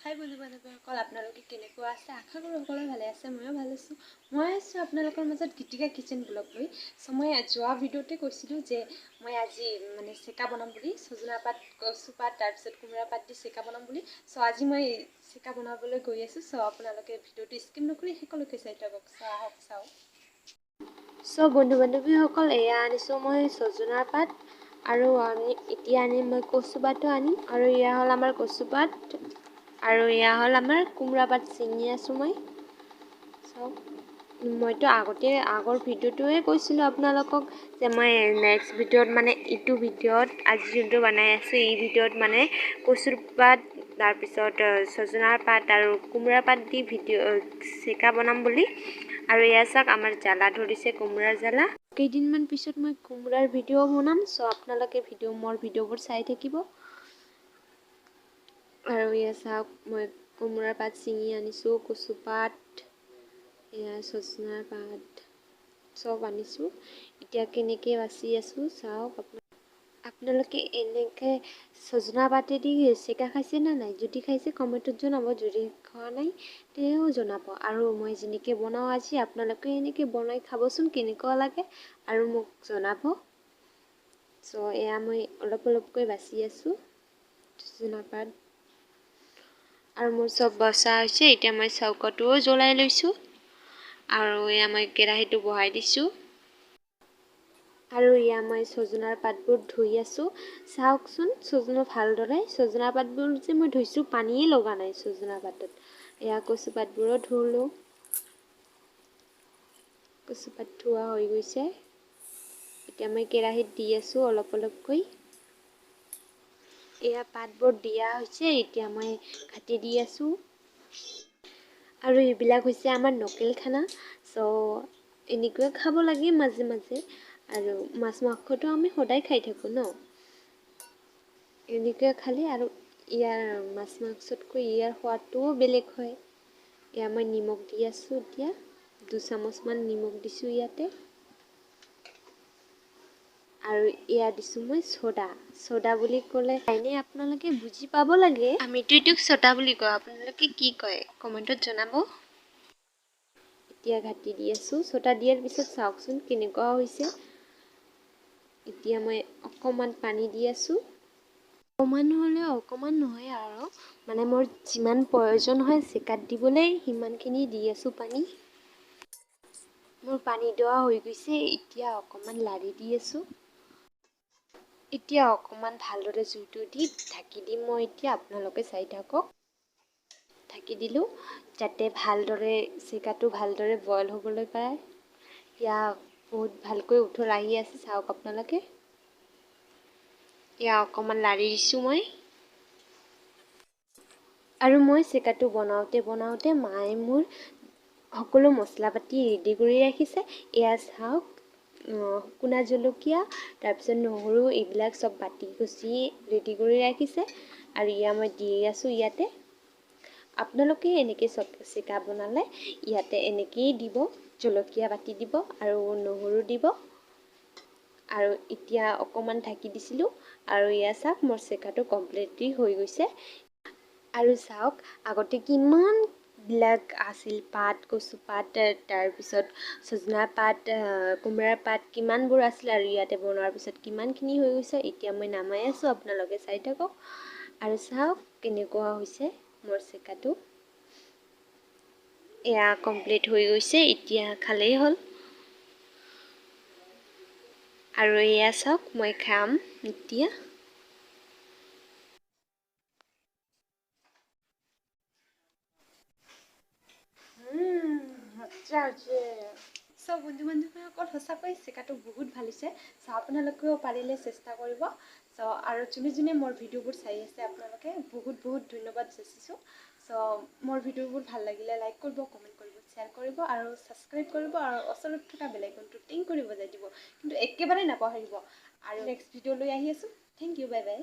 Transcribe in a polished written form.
হাই বন্ধু-বান্ধৱীসকল, আপোনালোকে কেনেকুৱা আছে? আশা কৰোঁ সকলোৱে ভালে আছে। ময়ো ভাল আছোঁ। মই আছোঁ আপোনালোকৰ মাজত গীতিকা কিচেন ব্লগ লৈ। মই যোৱা ভিডিঅ'তে কৈছিলোঁ যে মই আজি চেকা বনাম বুলি, সজনা পাত, কচু পাত, তাৰপিছত কোমোৰা পাত দি চেকা বনাম বুলি। আজি মই চেকা বনাবলৈ গৈ আছোঁ। আপোনালোকে ভিডিঅ'টো স্কিপ নকৰি শেষলৈকে চাই থাকক। আহক চাওঁ। বন্ধু-বান্ধৱীসকল, এয়া আনিছোঁ মই সজনাৰ পাত আৰু এতিয়া আনিম মই কচু পাতো আনিম। আৰু এয়া হ'ল আমাৰ কচু পাত আৰু এয়া হ'ল আমাৰ কোমোৰা পাত ছিঙি আছোঁ মই। চাওক, মইতো আগৰ ভিডিঅ'টোৱে কৈছিলোঁ আপোনালোকক যে মই নেক্সট ভিডিঅ'ত ইটো ভিডিঅ'ত আজি যোনটো বনাই আছোঁ এই ভিডিঅ'ত কচুৰ পাত, তাৰপিছত সজনাৰ পাত আৰু কোমোৰা পাত দি চেকা বনাম বুলি। আৰু এয়া চাওক, আমাৰ জ্বালা ধৰিছে, কোমোৰাৰ জ্বালা। কেইদিনমান পিছত মই কোমোৰাৰ ভিডিঅ' বনাম। আপোনালোকে মোৰ ভিডিঅ'বোৰ চাই থাকিব। আৰু এয়া চাওক, মই কোমোৰাৰ পাত ছিঙি আনিছোঁ, কচু পাত, এয়া সজনাৰ পাত চব আনিছোঁ। এতিয়া কেনেকৈ বাচি আছোঁ চাওক। আপোনালোকে এনেকৈ সজনা পাতেদি চেকা খাইছে নে নাই? যদি খাইছে কমেণ্টত জনাব, যদি খোৱা নাই তেও জনাব। আৰু মই যেনেকৈ বনাওঁ আজি আপোনালোকে এনেকৈ বনাই খাবচোন, কেনেকুৱা লাগে আৰু মোক জনাব। এয়া মই অলপ অলপকৈ বাচি আছোঁ সজনা পাত। আৰু মোৰ চব বচা হৈছে। এতিয়া মই চৌকাটোও জ্বলাই লৈছোঁ আৰু এয়া মই কেৰাহীটো বহাই দিছোঁ। আৰু এয়া মই সজনাৰ পাতবোৰ ধুই আছোঁ। চাওকচোন ভালদৰে সজনা পাতবোৰ যে মই ধুইছোঁ, পানীয়ে লগা নাই সজনা পাতত। এয়া কচু পাতবোৰো ধুলোঁ। কচু পাত ধোৱা হৈ গৈছে। এতিয়া মই কেৰাহীত দি আছোঁ অলপ অলপকৈ। এয়া পাতবোৰ দিয়া হৈছে। এতিয়া মই কাটি দি আছোঁ। আৰু এইবিলাক হৈছে আমাৰ লোকেল খানা। এনেকৈ খাব লাগে মাজে মাজে। আৰু মাছ মাংসটো আমি সদায় খাই থাকোঁ ন। এনেকৈ খালে আৰু ইয়াৰ মাছ মাংসতকৈ ইয়াৰ সোৱাদটোও বেলেগ হয়। এয়া মই নিমখ দি আছোঁ। এতিয়া 2 চামুচমান নিমখ দিছোঁ ইয়াতে। আৰু এয়া দিছোঁ মই চ'দা বুলি ক'লে এনেই আপোনালোকে বুজি পাব লাগে। আমিতো এইটোক চ'দা বুলি কওঁ। আপোনালোকে কি কয় কমেণ্টত জনাব। এতিয়া ঘাটি দি আছোঁ। চ'দা দিয়াৰ পিছত চাওকচোন কেনেকুৱা হৈছে। এতিয়া মই অকণমান পানী দি আছোঁ। অকণমান হ'লেও অকণমান নহয় আৰু মোৰ যিমান প্ৰয়োজন হয় চেকাত দিবলৈ সিমানখিনি দি আছোঁ পানী। মোৰ পানী দিয়া হৈ গৈছে। এতিয়া অকণমান লাৰি দি আছোঁ। এতিয়া অকণমান ভালদৰে জুইটো দি ঢাকি দিম মই। এতিয়া আপোনালোকে চাই থাকক। ঢাকি দিলোঁ যাতে চেকাটো ভালদৰে বইল হ'বলৈ পাৰে। এয়া বহুত ভালকৈ উতল আহি আছে। চাওক আপোনালোকে। এয়া অকণমান লাৰি দিছোঁ মই। আৰু মই চেকাটো বনাওঁতে মায়ে মোৰ সকলো মছলা পাতি ৰেডি কৰি ৰাখিছে। এয়া চাওক, শুকনা জলকীয়া, তাৰপিছত নহৰু, এইবিলাক চব বাটি কুচি ৰেডি কৰি ৰাখিছে। আৰু এয়া মই দি আছোঁ ইয়াতে। আপোনালোকে এনেকৈ চেকা বনালে ইয়াতে এনেকৈয়ে দিব। জলকীয়া বাটি দিব আৰু নহৰু দিব। আৰু এতিয়া অকণমান ঢাকি দিছিলোঁ। আৰু এয়া চাওক, মোৰ চেকাটো কমপ্লিটলি হৈ গৈছে। আৰু চাওক, আগতে কিমানবিলাক আছিল পাত, কচু পাত, তাৰপিছত সজনা পাত, কোমোৰাৰ পাত, কিমানবোৰ আছিল। আৰু ইয়াতে বনোৱাৰ পিছত কিমানখিনি হৈ গৈছে। এতিয়া মই নামাই আছোঁ। আপোনালোকে চাই থাকক। আৰু চাওক কেনেকুৱা হৈছে মোৰ চেকাটো। এয়া কমপ্লিট হৈ গৈছে। এতিয়া খালেই হ'ল। আৰু এয়া চাওক, মই খাম এতিয়া। বন্ধু-বান্ধৱীসকল, সঁচাকৈ চেকাটো বহুত ভাল হৈছে। আপোনালোকেও পাৰিলে চেষ্টা কৰিব। আৰু যোনে যোনে মোৰ ভিডিঅ'বোৰ চাই আছে আপোনালোকে বহুত বহুত ধন্যবাদ যাচিছোঁ। মোৰ ভিডিঅ'বোৰ ভাল লাগিলে লাইক কৰিব, কমেণ্ট কৰিব, শ্বেয়াৰ কৰিব আৰু ছাবস্ক্ৰাইব কৰিব। আৰু ওচৰত থকা বেল আইকনটো টিং কৰি বজাই দিব। কিন্তু একেবাৰে নাপাহৰিব। আৰু নেক্সট ভিডিঅ' লৈ আহি আছোঁ। Thank you, bye by.